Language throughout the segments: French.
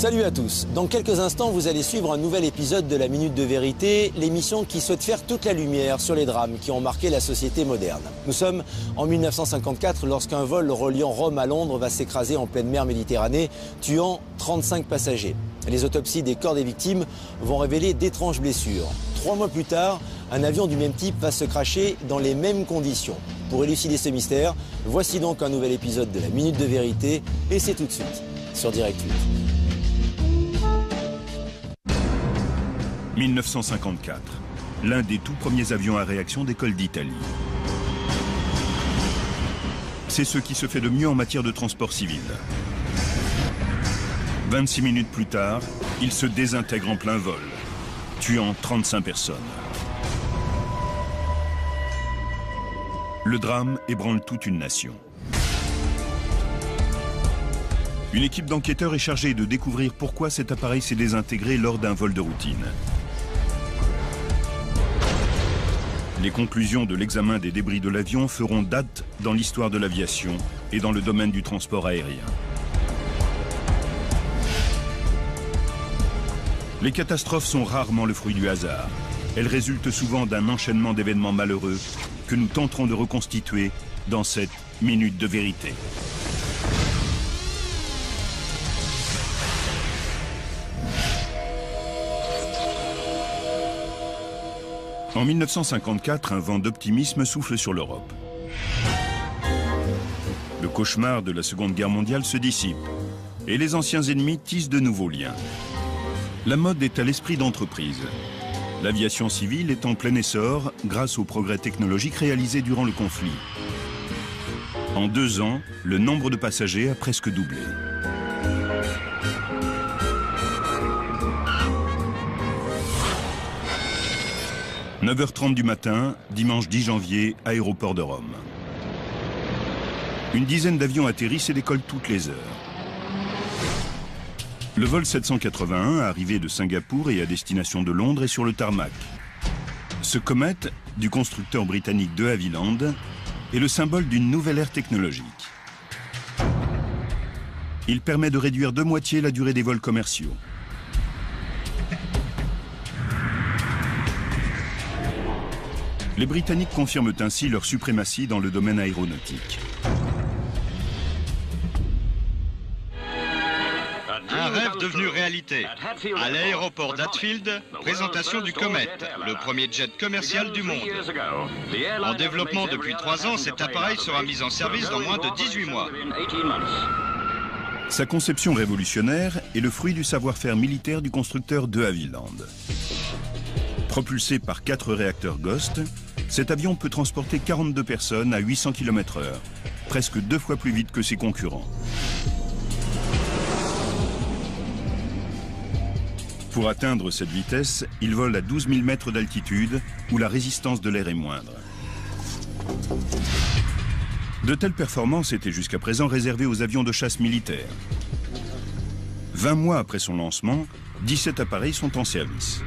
Salut à tous. Dans quelques instants, vous allez suivre un nouvel épisode de la Minute de Vérité, l'émission qui souhaite faire toute la lumière sur les drames qui ont marqué la société moderne. Nous sommes en 1954 lorsqu'un vol reliant Rome à Londres va s'écraser en pleine mer Méditerranée, tuant 35 passagers. Les autopsies des corps des victimes vont révéler d'étranges blessures. 3 mois plus tard, un avion du même type va se crasher dans les mêmes conditions. Pour élucider ce mystère, voici donc un nouvel épisode de la Minute de Vérité, et c'est tout de suite sur Direct 8. 1954, l'un des tout premiers avions à réaction décolle d'Italie. C'est ce qui se fait de mieux en matière de transport civil. 26 minutes plus tard, il se désintègre en plein vol, tuant 35 personnes. Le drame ébranle toute une nation. Une équipe d'enquêteurs est chargée de découvrir pourquoi cet appareil s'est désintégré lors d'un vol de routine. Les conclusions de l'examen des débris de l'avion feront date dans l'histoire de l'aviation et dans le domaine du transport aérien. Les catastrophes sont rarement le fruit du hasard. Elles résultent souvent d'un enchaînement d'événements malheureux que nous tenterons de reconstituer dans cette Minute de Vérité. En 1954, un vent d'optimisme souffle sur l'Europe. Le cauchemar de la Seconde Guerre mondiale se dissipe et les anciens ennemis tissent de nouveaux liens. La mode est à l'esprit d'entreprise. L'aviation civile est en plein essor grâce aux progrès technologiques réalisés durant le conflit. En 2 ans, le nombre de passagers a presque doublé. « 9h30 du matin, dimanche 10 janvier, aéroport de Rome. Une dizaine d'avions atterrissent et décollent toutes les heures. Le vol 781, arrivé de Singapour et à destination de Londres, est sur le tarmac. Ce Comet, du constructeur britannique de Havilland, est le symbole d'une nouvelle ère technologique. Il permet de réduire de moitié la durée des vols commerciaux. Les Britanniques confirment ainsi leur suprématie dans le domaine aéronautique. Un rêve devenu réalité. À l'aéroport d'Hatfield, présentation du Comet, le premier jet commercial du monde. En développement depuis 3 ans, cet appareil sera mis en service dans moins de 18 mois. Sa conception révolutionnaire est le fruit du savoir-faire militaire du constructeur de Havilland. Propulsé par 4 réacteurs Ghost, cet avion peut transporter 42 personnes à 800 km/h, presque 2 fois plus vite que ses concurrents. Pour atteindre cette vitesse, il vole à 12 000 mètres d'altitude, où la résistance de l'air est moindre. De telles performances étaient jusqu'à présent réservées aux avions de chasse militaires. 20 mois après son lancement, 17 appareils sont en service.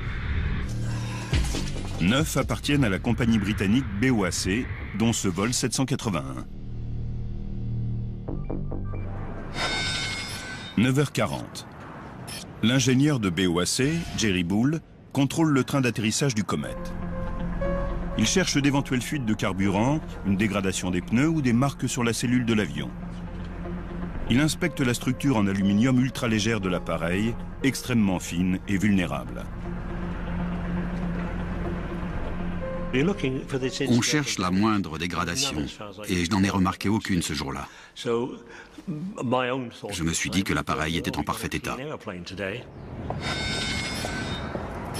9 appartiennent à la compagnie britannique BOAC, dont ce vol 781. 9h40. L'ingénieur de BOAC, Jerry Bull, contrôle le train d'atterrissage du Comet. Il cherche d'éventuelles fuites de carburant, une dégradation des pneus ou des marques sur la cellule de l'avion. Il inspecte la structure en aluminium ultra légère de l'appareil, extrêmement fine et vulnérable. On cherche la moindre dégradation, et je n'en ai remarqué aucune ce jour-là. Je me suis dit que l'appareil était en parfait état.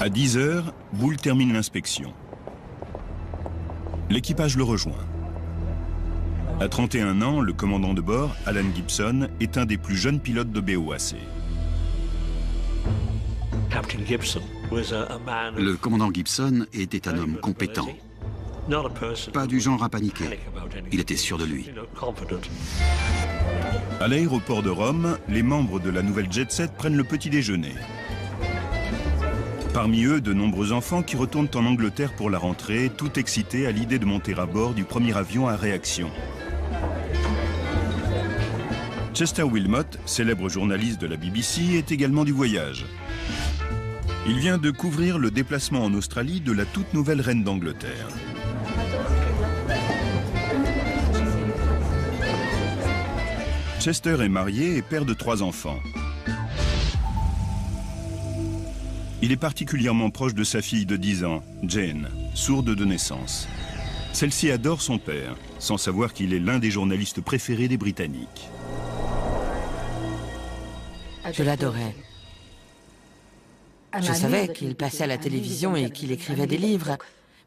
À 10h, Bull termine l'inspection. L'équipage le rejoint. À 31 ans, le commandant de bord, Alan Gibson, est un des plus jeunes pilotes de BOAC. Le commandant Gibson était un homme compétent, pas du genre à paniquer. Il était sûr de lui. À l'aéroport de Rome, les membres de la nouvelle Jet Set prennent le petit déjeuner. Parmi eux, de nombreux enfants qui retournent en Angleterre pour la rentrée, tout excités à l'idée de monter à bord du premier avion à réaction. Chester Wilmot, célèbre journaliste de la BBC, est également du voyage. Il vient de couvrir le déplacement en Australie de la toute nouvelle reine d'Angleterre. Chester est marié et père de 3 enfants. Il est particulièrement proche de sa fille de 10 ans, Jane, sourde de naissance. Celle-ci adore son père, sans savoir qu'il est l'un des journalistes préférés des Britanniques. Je l'adorais. Je savais qu'il passait à la télévision et qu'il écrivait des livres,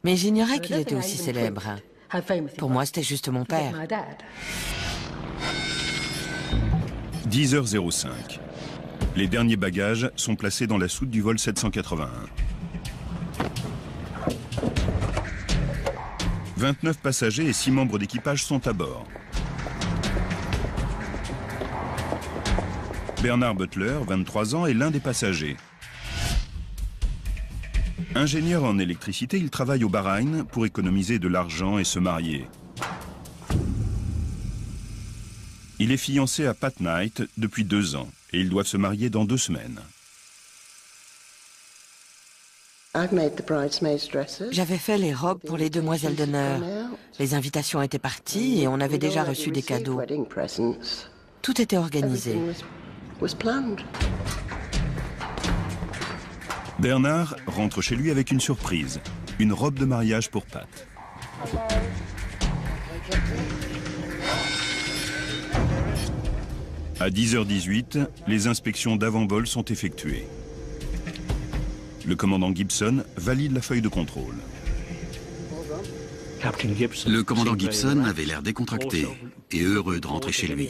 mais j'ignorais qu'il était aussi célèbre. Pour moi, c'était juste mon père. 10h05. Les derniers bagages sont placés dans la soute du vol 781. 29 passagers et 6 membres d'équipage sont à bord. Bernard Butler, 23 ans, est l'un des passagers. Ingénieur en électricité, il travaille au Bahreïn pour économiser de l'argent et se marier. Il est fiancé à Pat Knight depuis 2 ans et ils doivent se marier dans 2 semaines. J'avais fait les robes pour les demoiselles d'honneur. Les invitations étaient parties et on avait déjà reçu des cadeaux. Tout était organisé. Bernard rentre chez lui avec une surprise, une robe de mariage pour Pat. À 10h18, les inspections d'avant-vol sont effectuées. Le commandant Gibson valide la feuille de contrôle. Le commandant Gibson avait l'air décontracté et heureux de rentrer chez lui.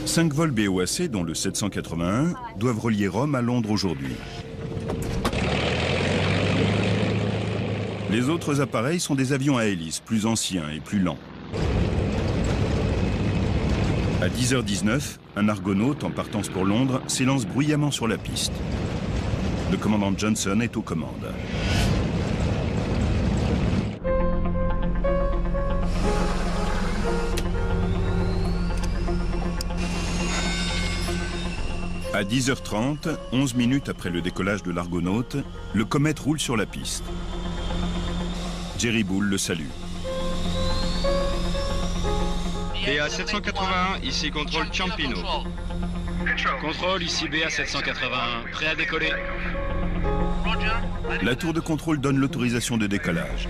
5 vols BOAC, dont le 781, doivent relier Rome à Londres aujourd'hui. Les autres appareils sont des avions à hélice, plus anciens et plus lents. À 10h19, un argonaute en partance pour Londres s'élance bruyamment sur la piste. Le commandant Johnson est aux commandes. À 10h30, 11 minutes après le décollage de l'Argonaute, le Comet roule sur la piste. Jerry Bull le salue. BA 781, ici contrôle Ciampino. Contrôle, ici BA 781, prêt à décoller. La tour de contrôle donne l'autorisation de décollage.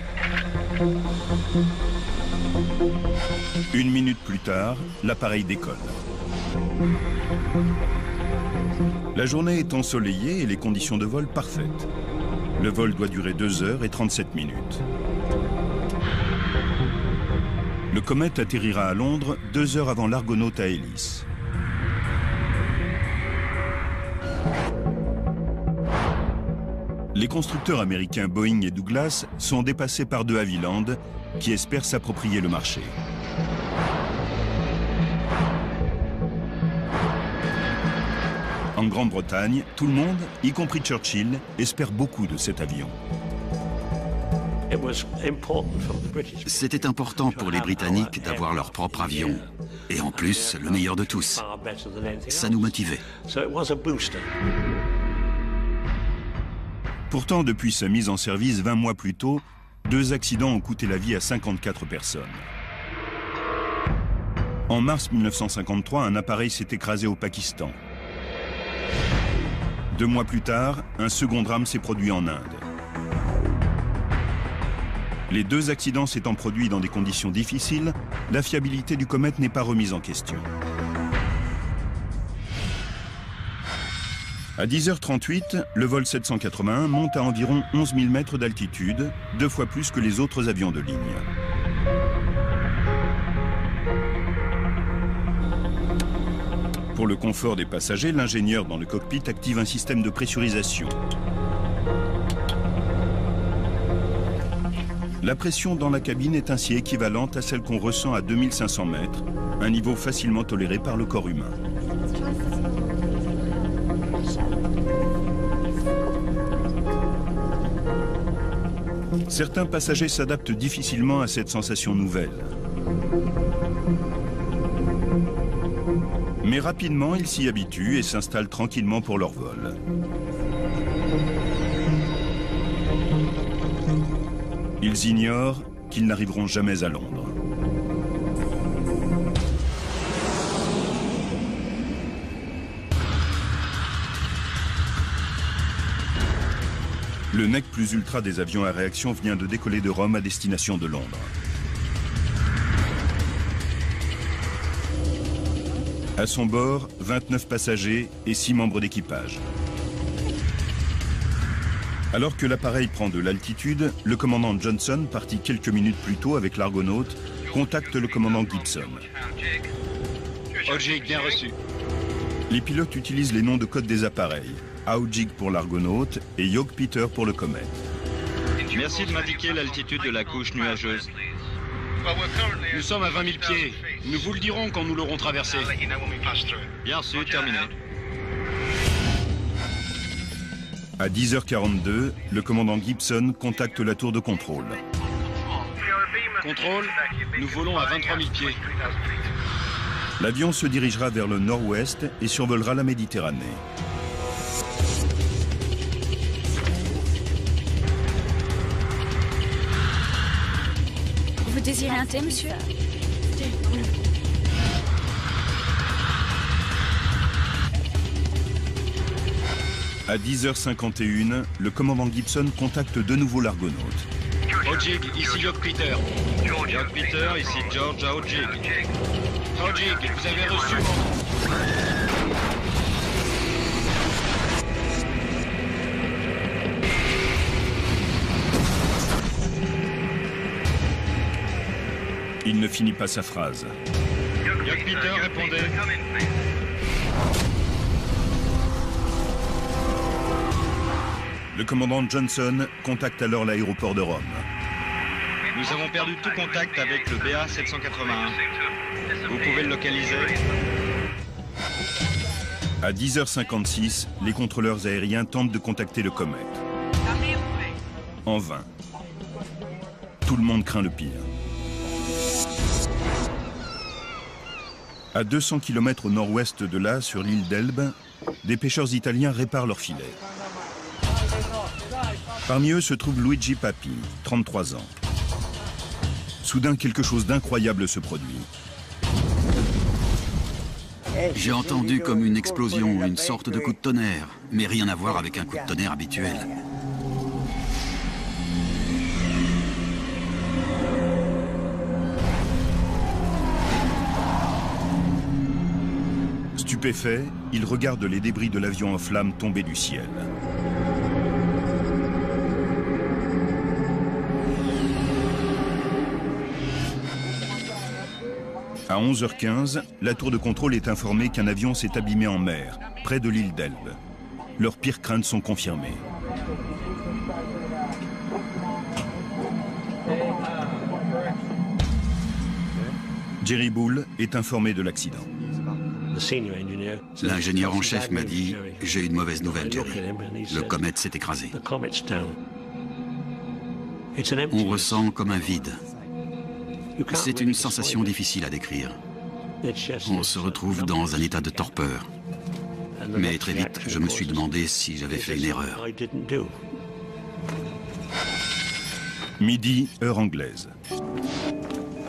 1 minute plus tard, l'appareil décolle. La journée est ensoleillée et les conditions de vol parfaites. Le vol doit durer 2h37 minutes. Le Comet atterrira à Londres 2 heures avant l'Argonaute à hélice. Les constructeurs américains Boeing et Douglas sont dépassés par de Havilland, qui espèrent s'approprier le marché. En Grande-Bretagne, tout le monde, y compris Churchill, espère beaucoup de cet avion. C'était important pour les Britanniques d'avoir leur propre avion. Et en plus, le meilleur de tous. Ça nous motivait. Pourtant, depuis sa mise en service 20 mois plus tôt, 2 accidents ont coûté la vie à 54 personnes. En mars 1953, un appareil s'est écrasé au Pakistan. 2 mois plus tard, un second drame s'est produit en Inde. Les 2 accidents s'étant produits dans des conditions difficiles, la fiabilité du Comet n'est pas remise en question. À 10h38, le vol 781 monte à environ 11 000 mètres d'altitude, 2 fois plus que les autres avions de ligne. Pour le confort des passagers, l'ingénieur dans le cockpit active un système de pressurisation. La pression dans la cabine est ainsi équivalente à celle qu'on ressent à 2500 mètres, un niveau facilement toléré par le corps humain. Certains passagers s'adaptent difficilement à cette sensation nouvelle. Mais rapidement, ils s'y habituent et s'installent tranquillement pour leur vol. Ils ignorent qu'ils n'arriveront jamais à Londres. Le nec plus ultra des avions à réaction vient de décoller de Rome à destination de Londres. À son bord, 29 passagers et 6 membres d'équipage. Alors que l'appareil prend de l'altitude, le commandant Johnson, parti quelques minutes plus tôt avec l'Argonaute, contacte le commandant Gibson. Ojig, bien reçu. Les pilotes utilisent les noms de code des appareils. Ojig pour l'Argonaute et York Peter pour le Comet. Merci de m'indiquer l'altitude de la couche nuageuse. Nous sommes à 20 000 pieds. Nous vous le dirons quand nous l'aurons traversé. Bien reçu, terminé. À 10h42, le commandant Gibson contacte la tour de contrôle. Contrôle, nous volons à 23 000 pieds. L'avion se dirigera vers le nord-ouest et survolera la Méditerranée. Vous désirez un thé, monsieur? À 10h51, le commandant Gibson contacte de nouveau l'Argonaute. Ojig, ici York Peter. York Peter, ici George Ojig. Ojig, vous avez reçu Il ne finit pas sa phrase. York Peter, répondez. Le commandant Johnson contacte alors l'aéroport de Rome. Nous avons perdu tout contact avec le BA 781. Vous pouvez le localiser? À 10h56, les contrôleurs aériens tentent de contacter le Comet. En vain. Tout le monde craint le pire. À 200 km au nord-ouest de là, sur l'île d'Elbe, des pêcheurs italiens réparent leurs filets. Parmi eux se trouve Luigi Papi, 33 ans. Soudain, quelque chose d'incroyable se produit. J'ai entendu comme une explosion, une sorte de coup de tonnerre, mais rien à voir avec un coup de tonnerre habituel. Stupéfait, il regarde les débris de l'avion en flammes tomber du ciel. À 11h15, la tour de contrôle est informée qu'un avion s'est abîmé en mer, près de l'île d'Elbe. Leurs pires craintes sont confirmées. Jerry Bull est informé de l'accident. L'ingénieur en chef m'a dit « J'ai une mauvaise nouvelle, Jerry. Le Comet s'est écrasé. On ressent comme un vide. C'est une sensation difficile à décrire. On se retrouve dans un état de torpeur. Mais très vite, je me suis demandé si j'avais fait une erreur. Midi, heure anglaise.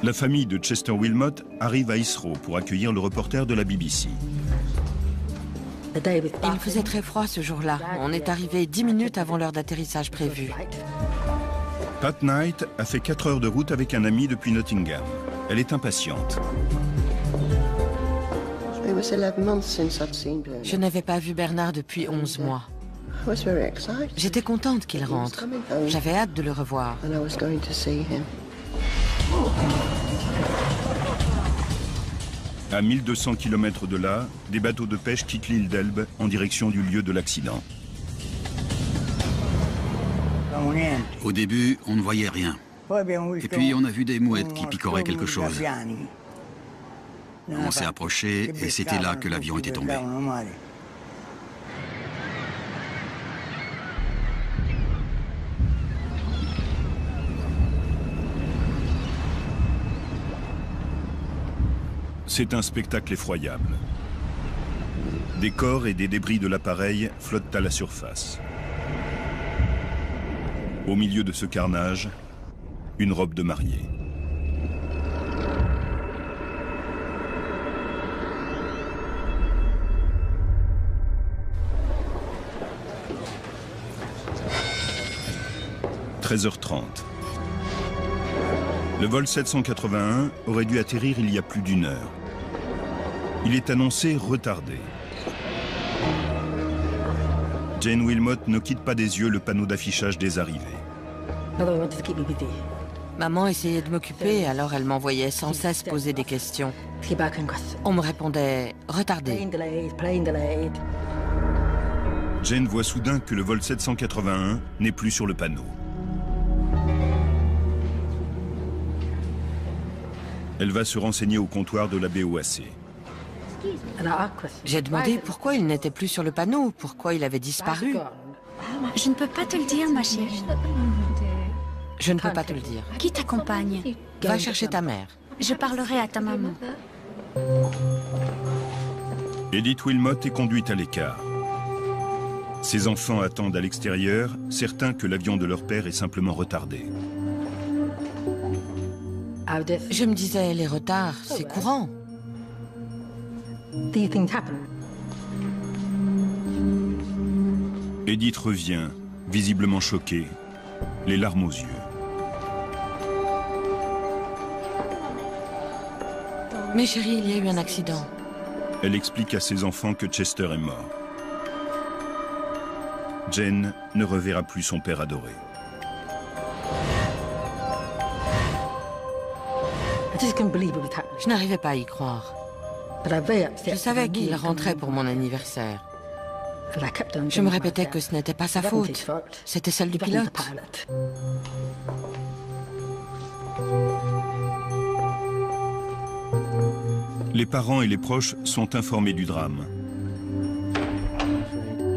La famille de Chester Wilmot arrive à Heathrow pour accueillir le reporter de la BBC. Il faisait très froid ce jour-là. On est arrivé 10 minutes avant l'heure d'atterrissage prévue. Pat Knight a fait 4 heures de route avec un ami depuis Nottingham. Elle est impatiente. Je n'avais pas vu Bernard depuis 11 mois. J'étais contente qu'il rentre. J'avais hâte de le revoir. À 1200 km de là, des bateaux de pêche quittent l'île d'Elbe en direction du lieu de l'accident. Au début, on ne voyait rien. Et puis, on a vu des mouettes qui picoraient quelque chose. On s'est approché et c'était là que l'avion était tombé. C'est un spectacle effroyable. Des corps et des débris de l'appareil flottent à la surface. Au milieu de ce carnage, une robe de mariée. « 13h30. Le vol 781 aurait dû atterrir il y a plus d'1 heure. Il est annoncé retardé. Jane Wilmot ne quitte pas des yeux le panneau d'affichage des arrivées. Maman essayait de m'occuper, alors elle m'envoyait sans cesse poser des questions. On me répondait « retardé ». Jane voit soudain que le vol 781 n'est plus sur le panneau. Elle va se renseigner au comptoir de la BOAC. J'ai demandé pourquoi il n'était plus sur le panneau, pourquoi il avait disparu. Je ne peux pas te le dire, ma chérie. Je ne peux pas te le dire. Qui t'accompagne? Va chercher ta mère. Je parlerai à ta maman. Edith Wilmot est conduite à l'écart. Ses enfants attendent à l'extérieur, certains que l'avion de leur père est simplement retardé. Je me disais, les retards, c'est courant. Edith revient, visiblement choquée, les larmes aux yeux. Mais chérie, il y a eu un accident. Elle explique à ses enfants que Chester est mort. Jane ne reverra plus son père adoré. Je n'arrivais pas à y croire. Je savais qu'il rentrait pour mon anniversaire. Je me répétais que ce n'était pas sa faute. C'était celle du pilote. Les parents et les proches sont informés du drame.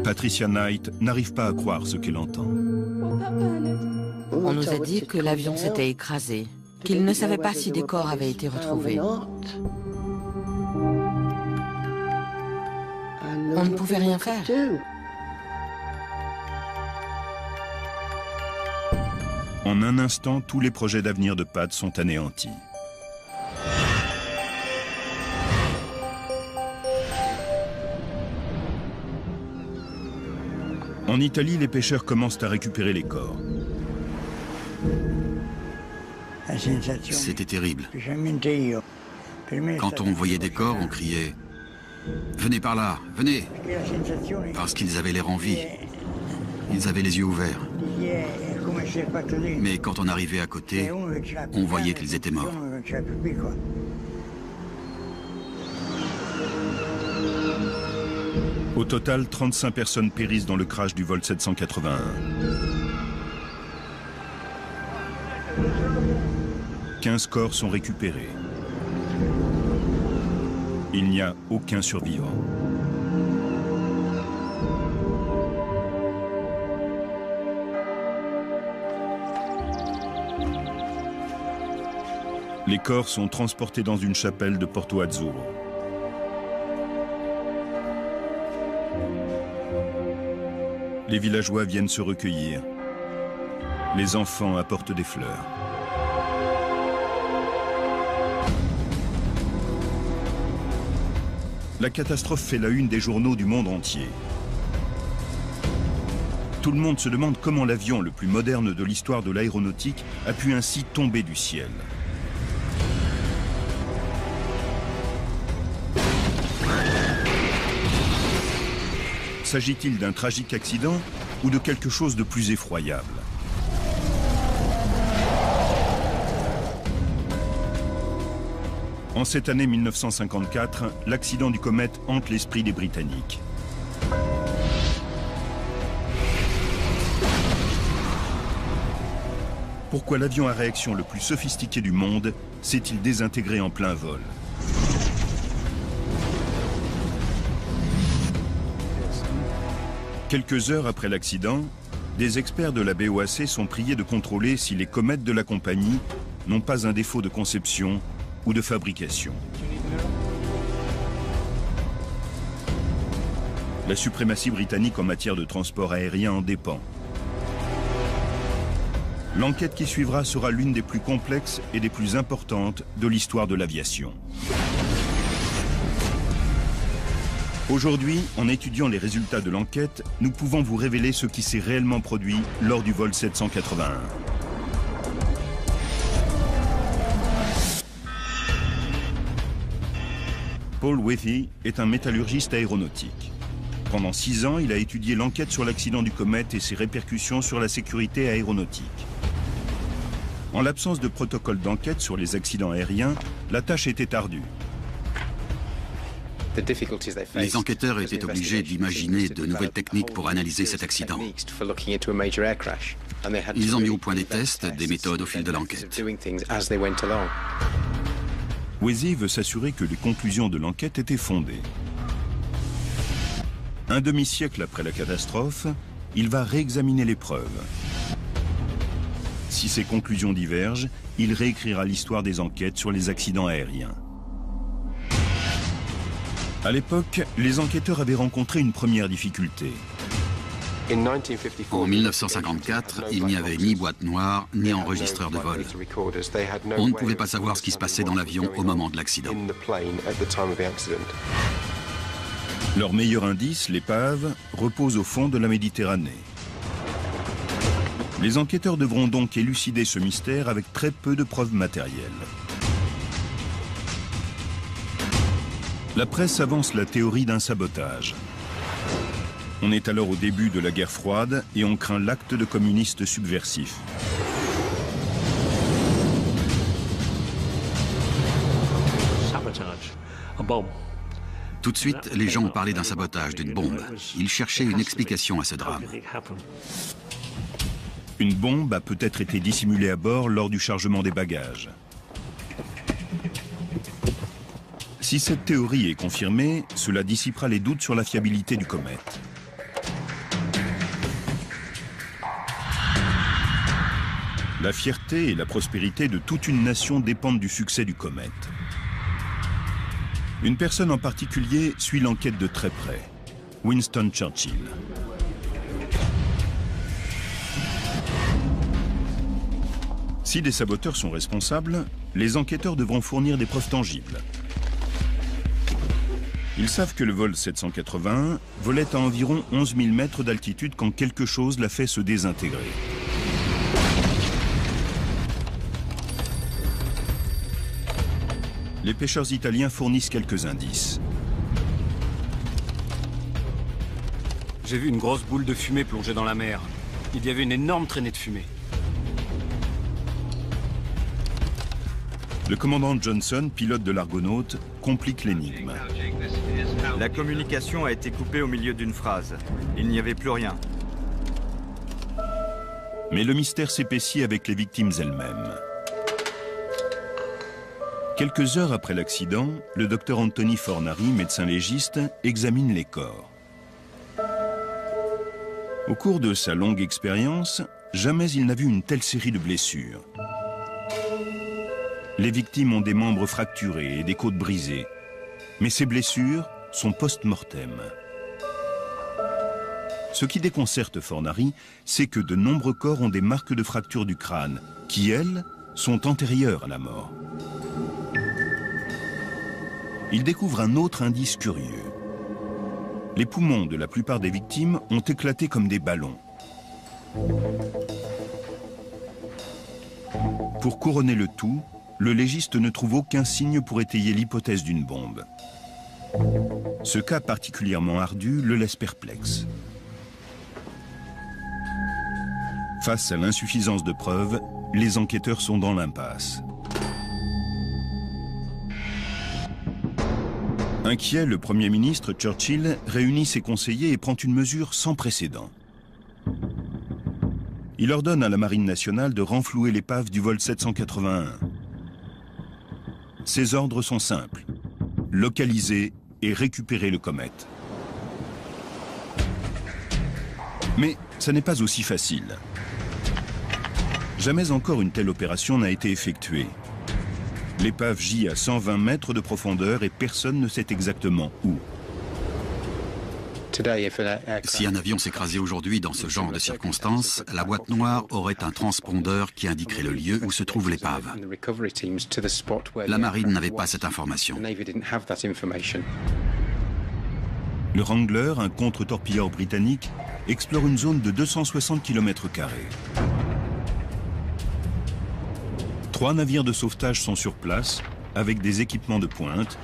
Patricia Knight n'arrive pas à croire ce qu'elle entend. On nous a dit que l'avion s'était écrasé, qu'il ne savait pas si des corps avaient été retrouvés. On ne pouvait rien faire. En un instant, tous les projets d'avenir de Pat sont anéantis. En Italie, les pêcheurs commencent à récupérer les corps. C'était terrible. Quand on voyait des corps, on criait « Venez par là, venez !» Parce qu'ils avaient l'air en vie. Ils avaient les yeux ouverts. Mais quand on arrivait à côté, on voyait qu'ils étaient morts. Au total, 35 personnes périssent dans le crash du vol 781. « 15 corps sont récupérés. Il n'y a aucun survivant. Les corps sont transportés dans une chapelle de Porto Azzurro. Les villageois viennent se recueillir. Les enfants apportent des fleurs. La catastrophe fait la une des journaux du monde entier. Tout le monde se demande comment l'avion le plus moderne de l'histoire de l'aéronautique a pu ainsi tomber du ciel. S'agit-il d'un tragique accident ou de quelque chose de plus effroyable? En cette année 1954, l'accident du comète hante l'esprit des Britanniques. Pourquoi l'avion à réaction le plus sophistiqué du monde s'est-il désintégré en plein vol? Quelques heures après l'accident, des experts de la BOAC sont priés de contrôler si les comètes de la compagnie n'ont pas un défaut de conception ou de fabrication. La suprématie britannique en matière de transport aérien en dépend. L'enquête qui suivra sera l'une des plus complexes et des plus importantes de l'histoire de l'aviation. Aujourd'hui, en étudiant les résultats de l'enquête, nous pouvons vous révéler ce qui s'est réellement produit lors du vol 781. Paul Withey est un métallurgiste aéronautique. Pendant 6 ans, il a étudié l'enquête sur l'accident du Comet et ses répercussions sur la sécurité aéronautique. En l'absence de protocole d'enquête sur les accidents aériens, la tâche était ardue. Les enquêteurs étaient obligés d'imaginer de nouvelles techniques pour analyser cet accident. Ils ont mis au point des tests, des méthodes au fil de l'enquête. Withey veut s'assurer que les conclusions de l'enquête étaient fondées. Un demi-siècle après la catastrophe, il va réexaminer les preuves. Si ces conclusions divergent, il réécrira l'histoire des enquêtes sur les accidents aériens. À l'époque, les enquêteurs avaient rencontré une première difficulté. En 1954, il n'y avait ni boîte noire, ni enregistreur de vol. On ne pouvait pas savoir ce qui se passait dans l'avion au moment de l'accident. Leur meilleur indice, l'épave, repose au fond de la Méditerranée. Les enquêteurs devront donc élucider ce mystère avec très peu de preuves matérielles. La presse avance la théorie d'un sabotage. On est alors au début de la guerre froide et on craint l'acte de communistes subversifs. Tout de suite, les gens ont parlé d'un sabotage, d'une bombe. Ils cherchaient une explication à ce drame. Une bombe a peut-être été dissimulée à bord lors du chargement des bagages. Si cette théorie est confirmée, cela dissipera les doutes sur la fiabilité du Comet. La fierté et la prospérité de toute une nation dépendent du succès du Comet. Une personne en particulier suit l'enquête de très près, Winston Churchill. Si des saboteurs sont responsables, les enquêteurs devront fournir des preuves tangibles. Ils savent que le vol 781 volait à environ 11 000 mètres d'altitude quand quelque chose l'a fait se désintégrer. Les pêcheurs italiens fournissent quelques indices. J'ai vu une grosse boule de fumée plongée dans la mer. Il y avait une énorme traînée de fumée. Le commandant Johnson, pilote de l'Argonaute, complique l'énigme. La communication a été coupée au milieu d'une phrase. Il n'y avait plus rien. Mais le mystère s'épaissit avec les victimes elles-mêmes. Quelques heures après l'accident, le docteur Anthony Fornari, médecin légiste, examine les corps. Au cours de sa longue expérience, jamais il n'a vu une telle série de blessures. Les victimes ont des membres fracturés et des côtes brisées. Mais ces blessures sont post-mortem. Ce qui déconcerte Fornari, c'est que de nombreux corps ont des marques de fracture du crâne, qui, elles, sont antérieures à la mort. Il découvre un autre indice curieux. Les poumons de la plupart des victimes ont éclaté comme des ballons. Pour couronner le tout, le légiste ne trouve aucun signe pour étayer l'hypothèse d'une bombe. Ce cas particulièrement ardu le laisse perplexe. Face à l'insuffisance de preuves, les enquêteurs sont dans l'impasse. Inquiet, le Premier ministre Churchill réunit ses conseillers et prend une mesure sans précédent. Il ordonne à la Marine nationale de renflouer l'épave du vol 781. Ses ordres sont simples: localiser et récupérer le Comet. Mais ça n'est pas aussi facile. Jamais encore une telle opération n'a été effectuée. L'épave gît à 120 mètres de profondeur et personne ne sait exactement où. Si un avion s'écrasait aujourd'hui dans ce genre de circonstances, la boîte noire aurait un transpondeur qui indiquerait le lieu où se trouve l'épave. La marine n'avait pas cette information. Le Wrangler, un contre-torpilleur britannique, explore une zone de 260 km². 3 navires de sauvetage sont sur place, avec des équipements de pointe,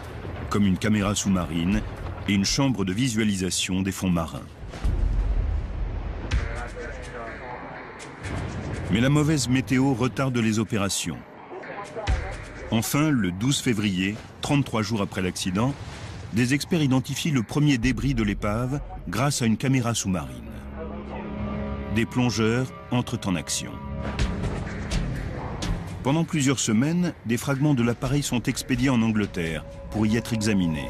comme une caméra sous-marine et une chambre de visualisation des fonds marins. Mais la mauvaise météo retarde les opérations. Enfin, le 12 février, 33 jours après l'accident, des experts identifient le premier débris de l'épave grâce à une caméra sous-marine. Des plongeurs entrent en action. Pendant plusieurs semaines, des fragments de l'appareil sont expédiés en Angleterre pour y être examinés.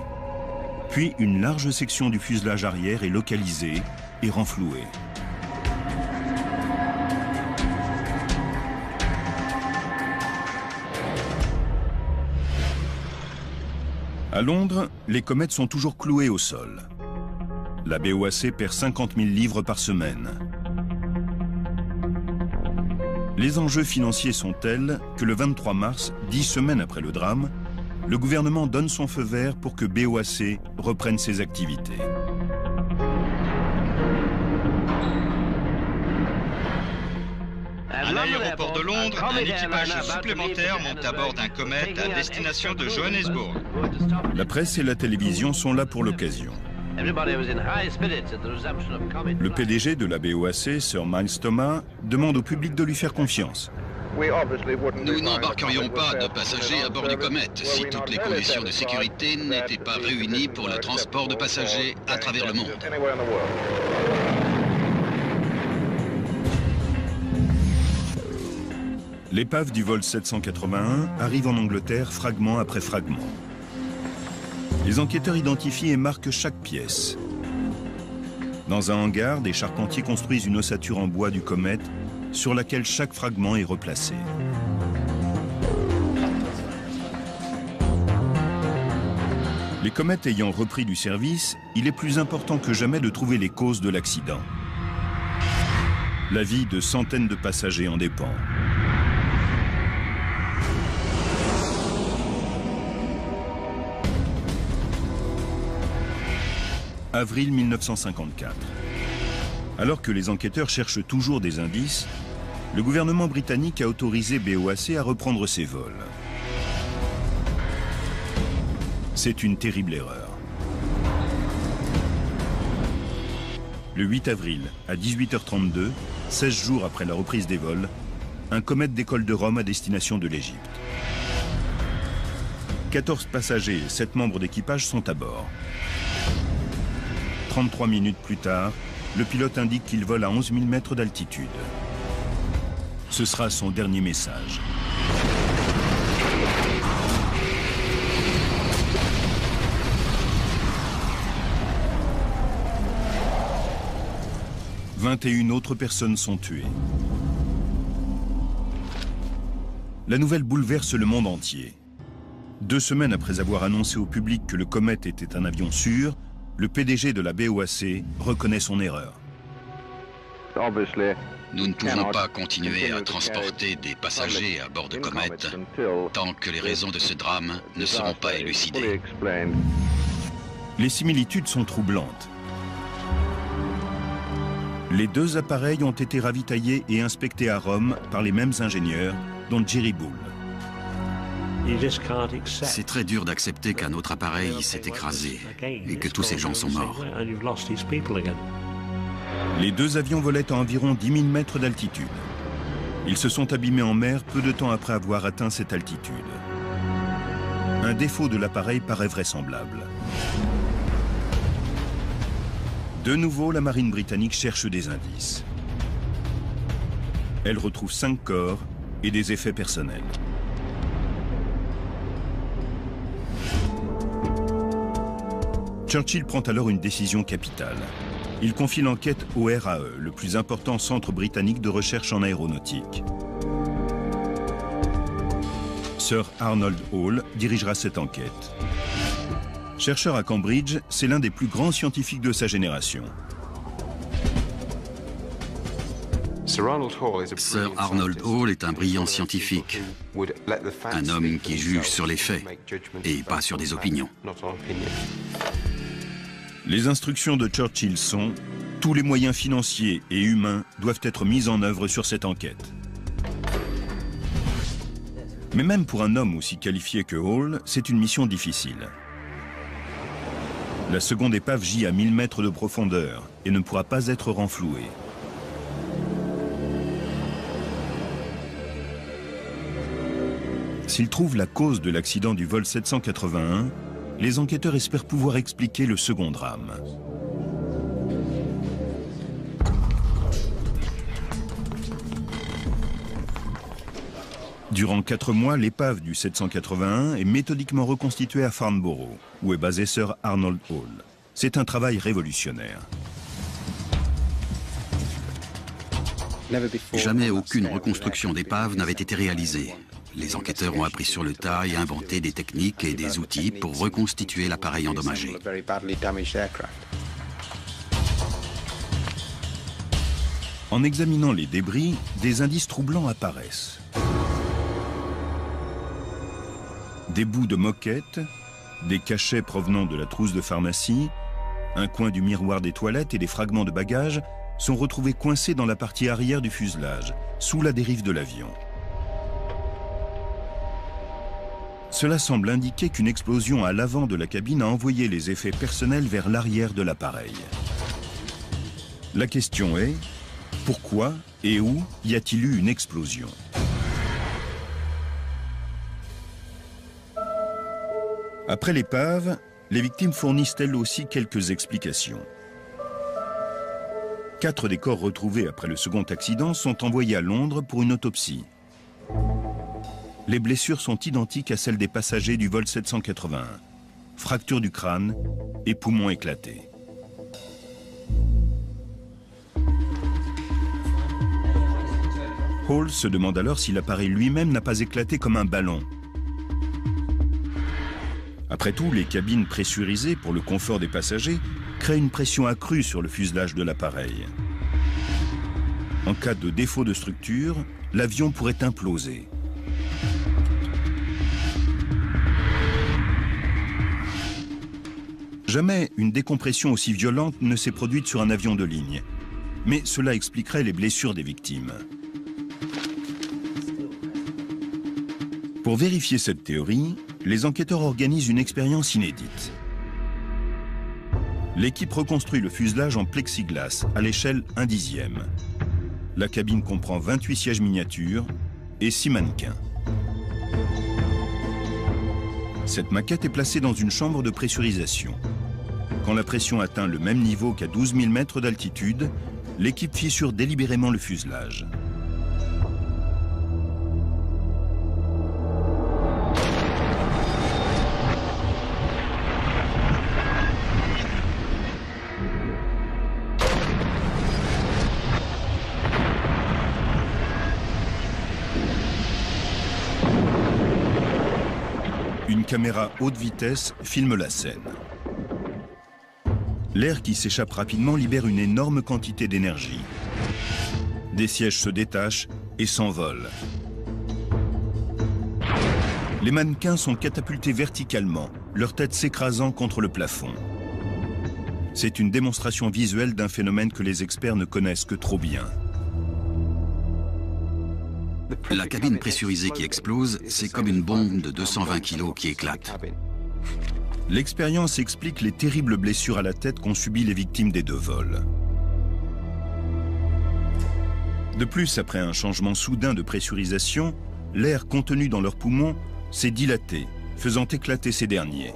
Puis une large section du fuselage arrière est localisée et renflouée. À Londres, les comètes sont toujours clouées au sol. La BOAC perd 50 000 livres par semaine. Les enjeux financiers sont tels que le 23 mars, 10 semaines après le drame, le gouvernement donne son feu vert pour que BOAC reprenne ses activités. À l'aéroport de Londres, un équipage supplémentaire monte à bord d'un comète à destination de Johannesburg. La presse et la télévision sont là pour l'occasion. Le PDG de la BOAC, Sir Miles Thomas, demande au public de lui faire confiance. Nous n'embarquerions pas de passagers à bord du comète si toutes les conditions de sécurité n'étaient pas réunies pour le transport de passagers à travers le monde. L'épave du vol 781 arrive en Angleterre fragment après fragment. Les enquêteurs identifient et marquent chaque pièce. Dans un hangar, des charpentiers construisent une ossature en bois du comète sur laquelle chaque fragment est replacé. Les comètes ayant repris du service, il est plus important que jamais de trouver les causes de l'accident. La vie de centaines de passagers en dépend. Avril 1954. Alors que les enquêteurs cherchent toujours des indices, le gouvernement britannique a autorisé BOAC à reprendre ses vols. C'est une terrible erreur. Le 8 avril, à 18h32, 16 jours après la reprise des vols, un comète décolle de Rome à destination de l'Égypte. 14 passagers et 7 membres d'équipage sont à bord. 33 minutes plus tard, le pilote indique qu'il vole à 11 000 mètres d'altitude. Ce sera son dernier message. « 21 autres personnes sont tuées. La nouvelle bouleverse le monde entier. 2 semaines après avoir annoncé au public que le comète était un avion sûr, le PDG de la BOAC reconnaît son erreur. Nous ne pouvons pas continuer à transporter des passagers à bord de comètes tant que les raisons de ce drame ne seront pas élucidées. Les similitudes sont troublantes. Les 2 appareils ont été ravitaillés et inspectés à Rome par les mêmes ingénieurs, dont Jerry Bull. C'est très dur d'accepter qu'un autre appareil s'est écrasé et que tous ces gens sont morts. Les 2 avions volaient à environ 10 000 mètres d'altitude. Ils se sont abîmés en mer peu de temps après avoir atteint cette altitude. Un défaut de l'appareil paraît vraisemblable. De nouveau, la marine britannique cherche des indices. Elle retrouve 5 corps et des effets personnels. Churchill prend alors une décision capitale. Il confie l'enquête au RAE, le plus important centre britannique de recherche en aéronautique. Sir Arnold Hall dirigera cette enquête. Chercheur à Cambridge, c'est l'un des plus grands scientifiques de sa génération. Sir Arnold Hall est un brillant scientifique, un homme qui juge sur les faits et pas sur des opinions. Les instructions de Churchill sont « Tous les moyens financiers et humains doivent être mis en œuvre sur cette enquête ». Mais même pour un homme aussi qualifié que Hall, c'est une mission difficile. La seconde épave gît à 1000 mètres de profondeur et ne pourra pas être renflouée. S'ils trouvent la cause de l'accident du vol 781, les enquêteurs espèrent pouvoir expliquer le second drame. Durant 4 mois, l'épave du 781 est méthodiquement reconstituée à Farnborough, où est basé Sir Arnold Hall. C'est un travail révolutionnaire. Jamais aucune reconstruction d'épave n'avait été réalisée. Les enquêteurs ont appris sur le tas et inventé des techniques et des outils pour reconstituer l'appareil endommagé. En examinant les débris, des indices troublants apparaissent. Des bouts de moquette, des cachets provenant de la trousse de pharmacie, un coin du miroir des toilettes et des fragments de bagages sont retrouvés coincés dans la partie arrière du fuselage, sous la dérive de l'avion. Cela semble indiquer qu'une explosion à l'avant de la cabine a envoyé les effets personnels vers l'arrière de l'appareil. La question est, pourquoi et où y a-t-il eu une explosion ? Après l'épave, les victimes fournissent elles aussi quelques explications. 4 des corps retrouvés après le second accident sont envoyés à Londres pour une autopsie. Les blessures sont identiques à celles des passagers du vol 781. Fracture du crâne et poumons éclatés. Hall se demande alors si l'appareil lui-même n'a pas éclaté comme un ballon. Après tout, les cabines pressurisées pour le confort des passagers créent une pression accrue sur le fuselage de l'appareil. En cas de défaut de structure, l'avion pourrait imploser. Jamais une décompression aussi violente ne s'est produite sur un avion de ligne. Mais cela expliquerait les blessures des victimes. Pour vérifier cette théorie, les enquêteurs organisent une expérience inédite. L'équipe reconstruit le fuselage en plexiglas à l'échelle 1/10. La cabine comprend 28 sièges miniatures et 6 mannequins. Cette maquette est placée dans une chambre de pressurisation. Quand la pression atteint le même niveau qu'à 12 000 mètres d'altitude, l'équipe fissure délibérément le fuselage. Une caméra haute vitesse filme la scène. L'air qui s'échappe rapidement libère une énorme quantité d'énergie. Des sièges se détachent et s'envolent. Les mannequins sont catapultés verticalement, leur tête s'écrasant contre le plafond. C'est une démonstration visuelle d'un phénomène que les experts ne connaissent que trop bien. La cabine pressurisée qui explose, c'est comme une bombe de 220 kg qui éclate. L'expérience explique les terribles blessures à la tête qu'ont subies les victimes des 2 vols. De plus, après un changement soudain de pressurisation, l'air contenu dans leurs poumons s'est dilaté, faisant éclater ces derniers.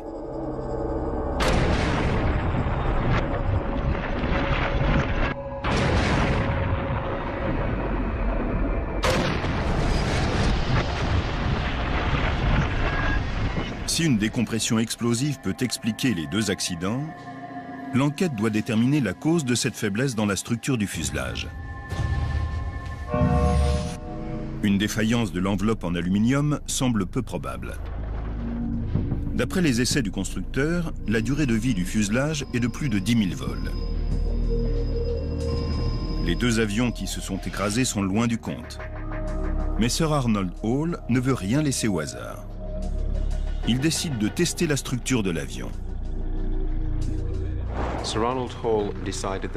Si une décompression explosive peut expliquer les 2 accidents, l'enquête doit déterminer la cause de cette faiblesse dans la structure du fuselage. Une défaillance de l'enveloppe en aluminium semble peu probable. D'après les essais du constructeur, la durée de vie du fuselage est de plus de 10 000 vols. Les deux avions qui se sont écrasés sont loin du compte. Mais Sir Arnold Hall ne veut rien laisser au hasard. Il décide de tester la structure de l'avion.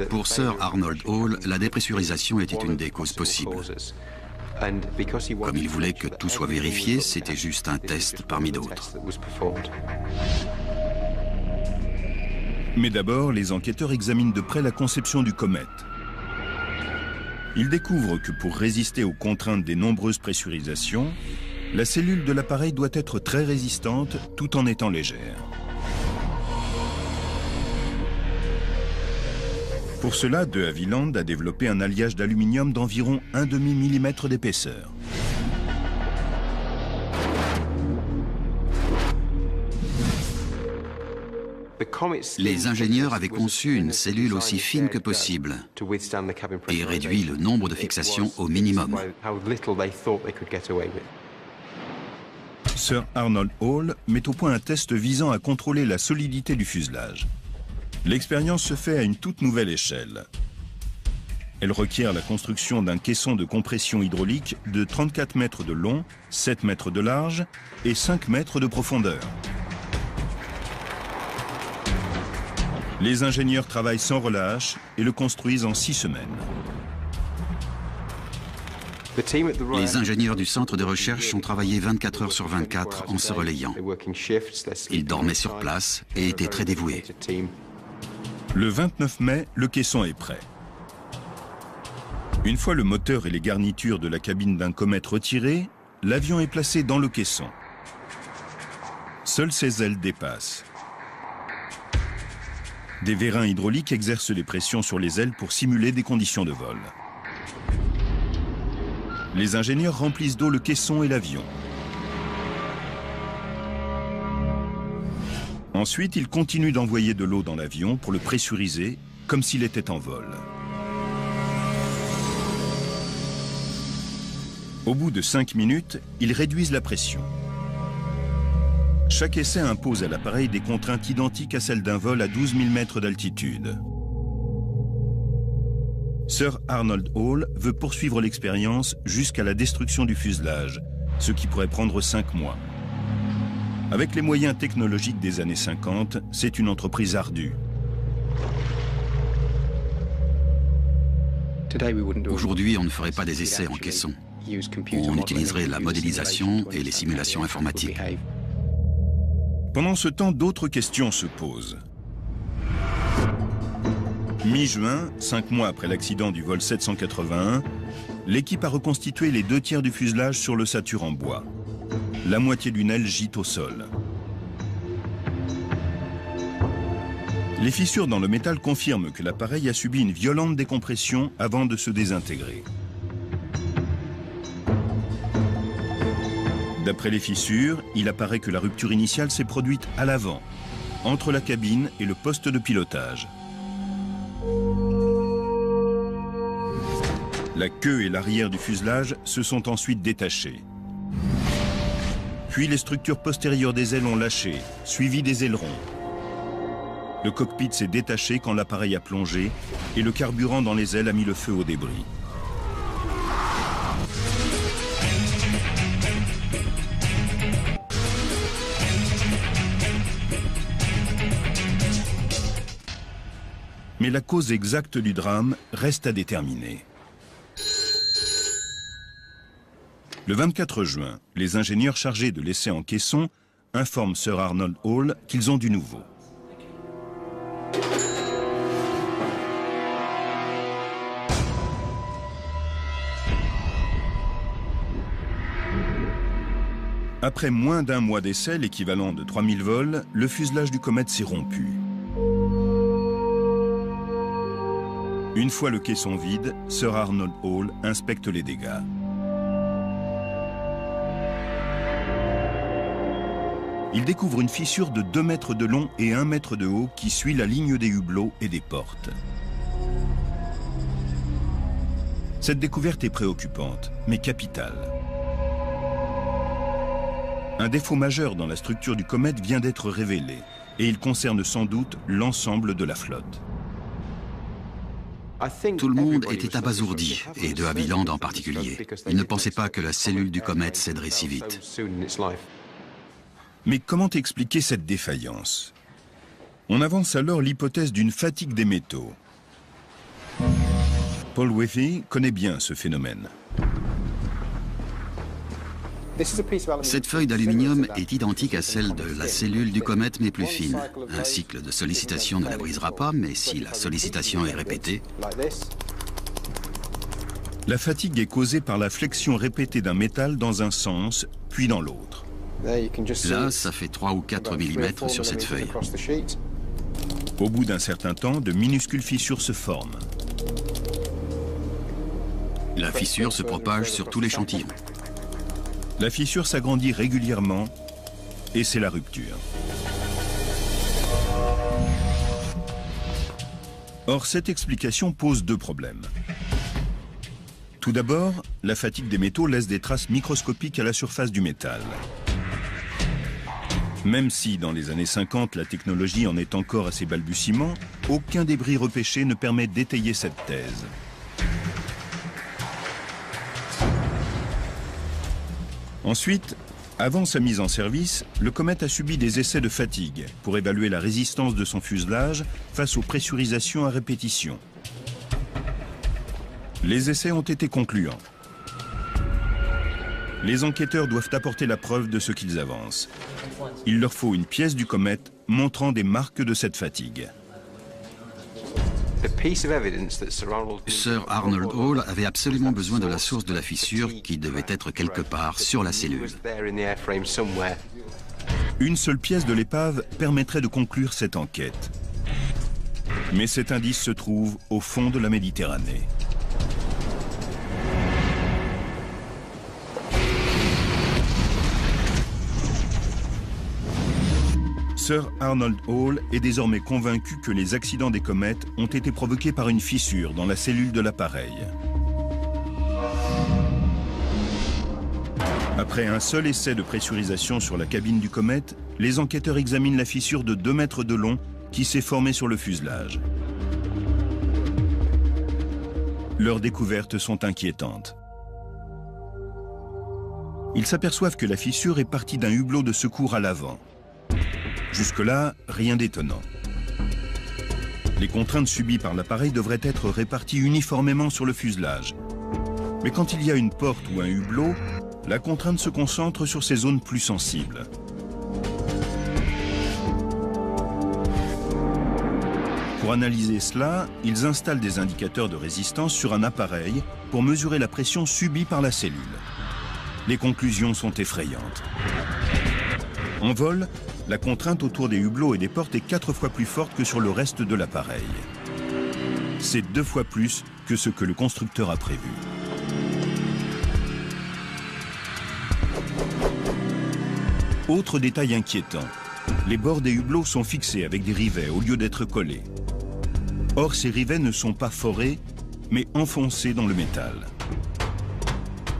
Pour Sir Arnold Hall, la dépressurisation était une des causes possibles. Comme il voulait que tout soit vérifié, c'était juste un test parmi d'autres. Mais d'abord, les enquêteurs examinent de près la conception du comète. Ils découvrent que pour résister aux contraintes des nombreuses pressurisations, la cellule de l'appareil doit être très résistante tout en étant légère. Pour cela, de Havilland a développé un alliage d'aluminium d'environ 1/2 millimètre d'épaisseur. Les ingénieurs avaient conçu une cellule aussi fine que possible et réduit le nombre de fixations au minimum. Sir Arnold Hall met au point un test visant à contrôler la solidité du fuselage. L'expérience se fait à une toute nouvelle échelle. Elle requiert la construction d'un caisson de compression hydraulique de 34 mètres de long, 7 mètres de large et 5 mètres de profondeur. Les ingénieurs travaillent sans relâche et le construisent en 6 semaines. Les ingénieurs du centre de recherche ont travaillé 24 heures sur 24 en se relayant. Ils dormaient sur place et étaient très dévoués. Le 29 mai, le caisson est prêt. Une fois le moteur et les garnitures de la cabine d'un comète retirés, l'avion est placé dans le caisson. Seules ses ailes dépassent. Des vérins hydrauliques exercent des pressions sur les ailes pour simuler des conditions de vol. Les ingénieurs remplissent d'eau le caisson et l'avion. Ensuite, ils continuent d'envoyer de l'eau dans l'avion pour le pressuriser, comme s'il était en vol. Au bout de 5 minutes, ils réduisent la pression. Chaque essai impose à l'appareil des contraintes identiques à celles d'un vol à 12 000 mètres d'altitude. Sir Arnold Hall veut poursuivre l'expérience jusqu'à la destruction du fuselage, ce qui pourrait prendre 5 mois. Avec les moyens technologiques des années 50, c'est une entreprise ardue. Aujourd'hui, on ne ferait pas des essais en caisson. On utiliserait la modélisation et les simulations informatiques. Pendant ce temps, d'autres questions se posent. Mi-juin, 5 mois après l'accident du vol 781, l'équipe a reconstitué les 2 tiers du fuselage sur l'ossature en bois. La moitié d'une aile gît au sol. Les fissures dans le métal confirment que l'appareil a subi une violente décompression avant de se désintégrer. D'après les fissures, il apparaît que la rupture initiale s'est produite à l'avant, entre la cabine et le poste de pilotage. La queue et l'arrière du fuselage se sont ensuite détachés. Puis les structures postérieures des ailes ont lâché, suivies des ailerons. Le cockpit s'est détaché quand l'appareil a plongé et le carburant dans les ailes a mis le feu aux débris. Mais la cause exacte du drame reste à déterminer. Le 24 juin, les ingénieurs chargés de l'essai en caisson informent Sir Arnold Hall qu'ils ont du nouveau. Après moins d'1 mois d'essai, l'équivalent de 3000 vols, le fuselage du comète s'est rompu. Une fois le caisson vide, Sir Arnold Hall inspecte les dégâts. Il découvre une fissure de 2 mètres de long et 1 mètre de haut qui suit la ligne des hublots et des portes. Cette découverte est préoccupante, mais capitale. Un défaut majeur dans la structure du comète vient d'être révélé, et il concerne sans doute l'ensemble de la flotte. Tout le monde était abasourdi, et de Havilland en particulier. Il ne pensait pas que la cellule du comète céderait si vite. Mais comment expliquer cette défaillance? On avance alors l'hypothèse d'une fatigue des métaux. Paul Weffe connaît bien ce phénomène. Cette feuille d'aluminium est identique à celle de la cellule du comète, mais plus fine. Un cycle de sollicitation ne la brisera pas, mais si la sollicitation est répétée... La fatigue est causée par la flexion répétée d'un métal dans un sens, puis dans l'autre. Là, ça fait 3 ou 4 mm sur cette feuille. Au bout d'un certain temps, de minuscules fissures se forment. La fissure se propage sur tout l'échantillon. La fissure s'agrandit régulièrement et c'est la rupture. Or, cette explication pose deux problèmes. Tout d'abord, la fatigue des métaux laisse des traces microscopiques à la surface du métal. Même si, dans les années 50, la technologie en est encore à ses balbutiements, aucun débris repêché ne permet d'étayer cette thèse. Ensuite, avant sa mise en service, le comète a subi des essais de fatigue pour évaluer la résistance de son fuselage face aux pressurisations à répétition. Les essais ont été concluants. Les enquêteurs doivent apporter la preuve de ce qu'ils avancent. Il leur faut une pièce du comète montrant des marques de cette fatigue. Sir Arnold Hall avait absolument besoin de la source de la fissure qui devait être quelque part sur la cellule. Une seule pièce de l'épave permettrait de conclure cette enquête. Mais cet indice se trouve au fond de la Méditerranée. Sir Arnold Hall est désormais convaincu que les accidents des comètes ont été provoqués par une fissure dans la cellule de l'appareil. Après un seul essai de pressurisation sur la cabine du comète, les enquêteurs examinent la fissure de 2 mètres de long qui s'est formée sur le fuselage. Leurs découvertes sont inquiétantes. Ils s'aperçoivent que la fissure est partie d'un hublot de secours à l'avant. Jusque-là, rien d'étonnant. Les contraintes subies par l'appareil devraient être réparties uniformément sur le fuselage. Mais quand il y a une porte ou un hublot, la contrainte se concentre sur ces zones plus sensibles. Pour analyser cela, ils installent des indicateurs de résistance sur un appareil pour mesurer la pression subie par la cellule. Les conclusions sont effrayantes. En vol, la contrainte autour des hublots et des portes est 4 fois plus forte que sur le reste de l'appareil. C'est 2 fois plus que ce que le constructeur a prévu. Autre détail inquiétant, les bords des hublots sont fixés avec des rivets au lieu d'être collés. Or, ces rivets ne sont pas forés, mais enfoncés dans le métal.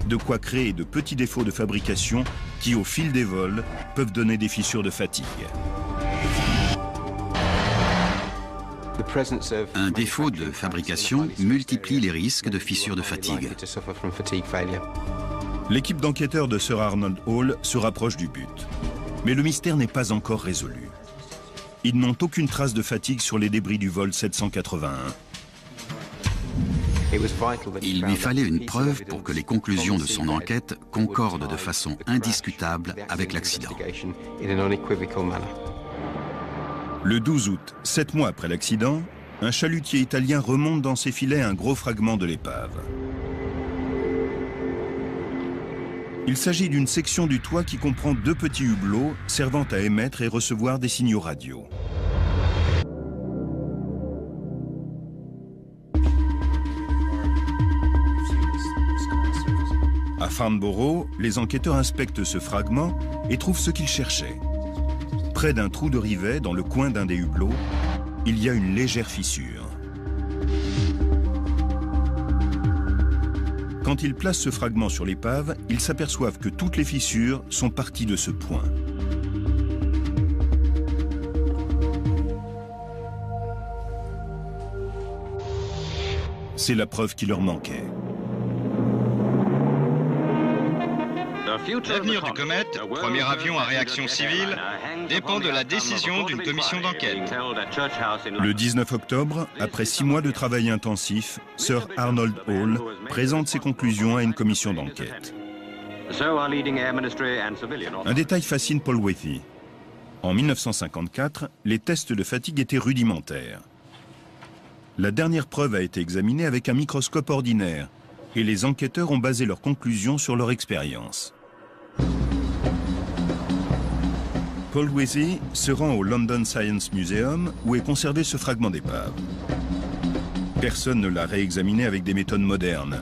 De quoi créer de petits défauts de fabrication qui, au fil des vols, peuvent donner des fissures de fatigue. Un défaut de fabrication multiplie les risques de fissures de fatigue. L'équipe d'enquêteurs de Sir Arnold Hall se rapproche du but. Mais le mystère n'est pas encore résolu. Ils n'ont aucune trace de fatigue sur les débris du vol 781. Il lui fallait une preuve pour que les conclusions de son enquête concordent de façon indiscutable avec l'accident. Le 12 août, 7 mois après l'accident, un chalutier italien remonte dans ses filets un gros fragment de l'épave. Il s'agit d'une section du toit qui comprend 2 petits hublots servant à émettre et recevoir des signaux radio. À Farnborough, les enquêteurs inspectent ce fragment et trouvent ce qu'ils cherchaient. Près d'un trou de rivet, dans le coin d'un des hublots, il y a une légère fissure. Quand ils placent ce fragment sur l'épave, ils s'aperçoivent que toutes les fissures sont parties de ce point. C'est la preuve qui leur manquait. L'avenir du comète, premier avion à réaction civile, dépend de la décision d'une commission d'enquête. Le 19 octobre, après 6 mois de travail intensif, Sir Arnold Hall présente ses conclusions à une commission d'enquête. Un détail fascine Paul Wethey. En 1954, les tests de fatigue étaient rudimentaires. La dernière preuve a été examinée avec un microscope ordinaire et les enquêteurs ont basé leurs conclusions sur leur expérience. Paul Wethey se rend au London Science Museum où est conservé ce fragment d'épave. Personne ne l'a réexaminé avec des méthodes modernes.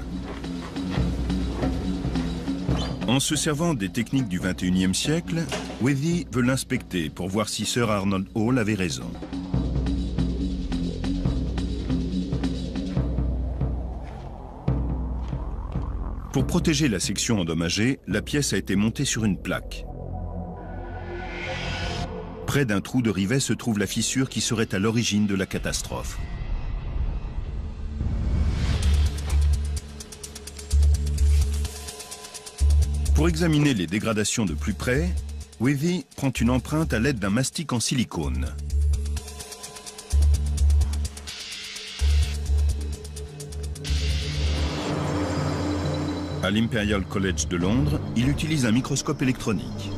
En se servant des techniques du XXIe siècle, Wethey veut l'inspecter pour voir si Sir Arnold Hall avait raison. Pour protéger la section endommagée, la pièce a été montée sur une plaque. Près d'un trou de rivet se trouve la fissure qui serait à l'origine de la catastrophe. Pour examiner les dégradations de plus près, Wethey prend une empreinte à l'aide d'un mastic en silicone. À l'Imperial College de Londres, il utilise un microscope électronique.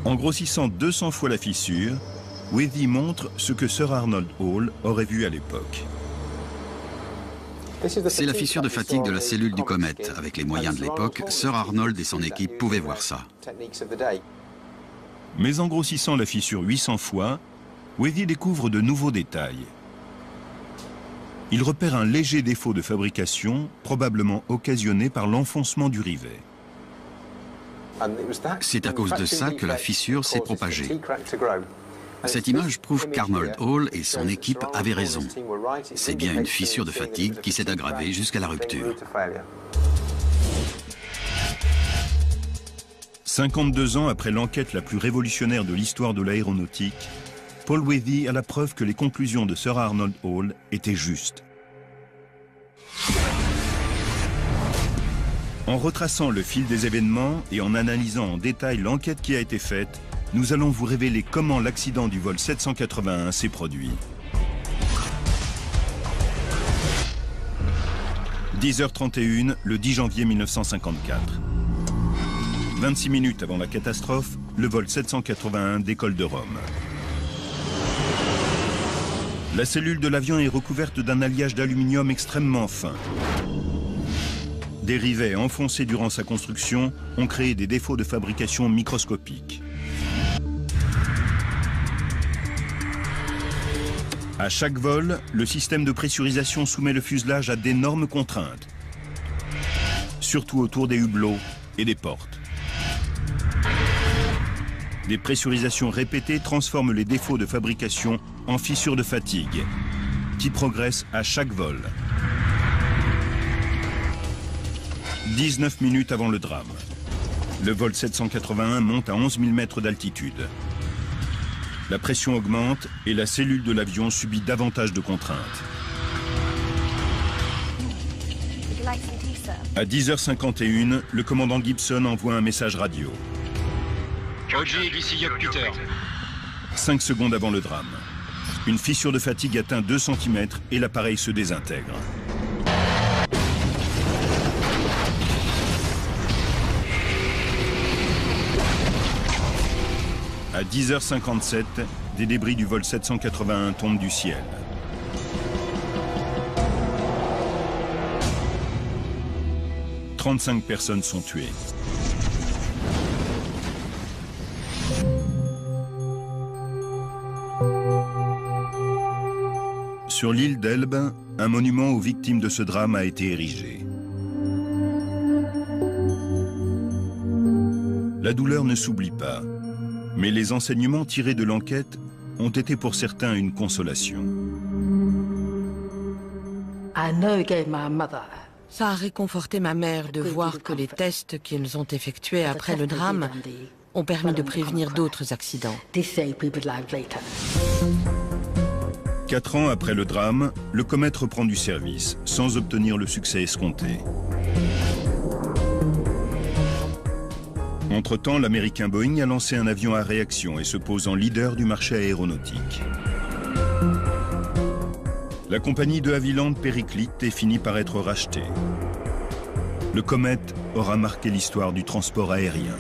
En grossissant 200 fois la fissure, Wethey montre ce que Sir Arnold Hall aurait vu à l'époque. C'est la fissure de fatigue de la cellule du comète. Avec les moyens de l'époque, Sir Arnold et son équipe pouvaient voir ça. Mais en grossissant la fissure 800 fois, Wethey découvre de nouveaux détails. Il repère un léger défaut de fabrication, probablement occasionné par l'enfoncement du rivet. C'est à cause de ça que la fissure s'est propagée. Cette image prouve qu'Arnold Hall et son équipe avaient raison. C'est bien une fissure de fatigue qui s'est aggravée jusqu'à la rupture. 52 ans après l'enquête la plus révolutionnaire de l'histoire de l'aéronautique, Paul Wethey a la preuve que les conclusions de Sir Arnold Hall étaient justes. En retraçant le fil des événements et en analysant en détail l'enquête qui a été faite, nous allons vous révéler comment l'accident du vol 781 s'est produit. 10h31, le 10 janvier 1954. 26 minutes avant la catastrophe, le vol 781 décolle de Rome. La cellule de l'avion est recouverte d'un alliage d'aluminium extrêmement fin. Des rivets enfoncés durant sa construction ont créé des défauts de fabrication microscopiques. À chaque vol, le système de pressurisation soumet le fuselage à d'énormes contraintes, surtout autour des hublots et des portes. Des pressurisations répétées transforment les défauts de fabrication en fissures de fatigue, qui progressent à chaque vol. 19 minutes avant le drame. Le vol 781 monte à 11 000 mètres d'altitude. La pression augmente et la cellule de l'avion subit davantage de contraintes. À 10h51, le commandant Gibson envoie un message radio. Oji, ici Yock Peter. 5 secondes avant le drame. Une fissure de fatigue atteint 2 cm et l'appareil se désintègre. À 10h57, des débris du vol 781 tombent du ciel. « 35 personnes sont tuées. Sur l'île d'Elbe, un monument aux victimes de ce drame a été érigé. La douleur ne s'oublie pas, mais les enseignements tirés de l'enquête ont été pour certains une consolation. Ça a réconforté ma mère de voir que les tests qu'ils ont effectués après le drame ont permis de prévenir d'autres accidents. 4 ans après le drame, le Comet reprend du service, sans obtenir le succès escompté. Entre-temps, l'américain Boeing a lancé un avion à réaction et se pose en leader du marché aéronautique. La compagnie de Havilland périclite et finit par être rachetée. Le Comet aura marqué l'histoire du transport aérien.